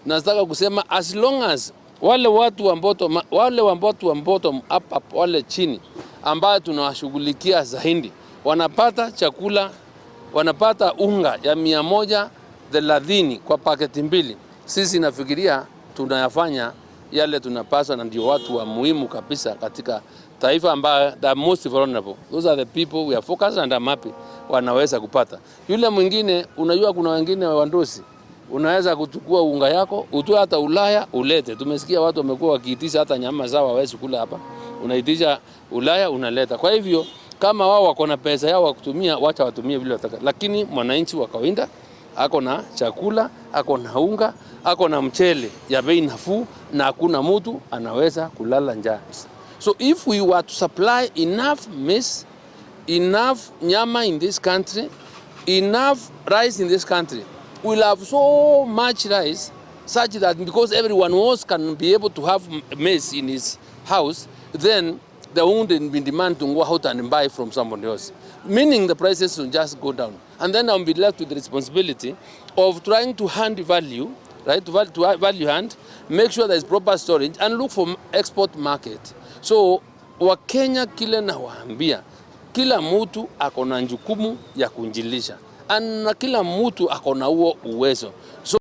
nataka kusema as long as wale watu wa bottom up wale chini ambao tunawashughulikia zaidi wanapata chakula, wanapata unga ya 130 kwa paketi mbili. Sisi nafikiria tunayafanya yale tunapaswa, na ndio watu wa muhimu kabisa katika taifa ambao the most vulnerable. Those are the people we are focused and I'm happy wanaweza kupata. Yule mwingine, unajua kuna wengine wandosi, unaweza kuchukua unga yako utoe hata Ulaya ulete. Tumesikia watu wamekuwa wakiitisha hata nyama zao hawezi kula hapa, unaitisha Ulaya unaleta. Kwa hivyo kama wao wako na pesa yao wa kutumia, wacha watumie vile wataka, lakini mwananchi wa kawaida ako na chakula, ako na unga, ako na mchele ya bei nafuu, na hakuna mtu anaweza kulala njaa. So if we were to supply enough maize, enough nyama in this country, enough rice in this country, we'll have so much rice such that because everyone else can be able to have maize in his house, then they won't be demand to go out and buy from somebody else, meaning the prices will just go down. And then I'll be left with the responsibility of trying to hand value, right, to value hand, make sure there's proper storage and look for export market. So Wakenya kile na waambia, kila mtu akona jukumu ya kunjilisha, na kila mtu akona huo uwezo. So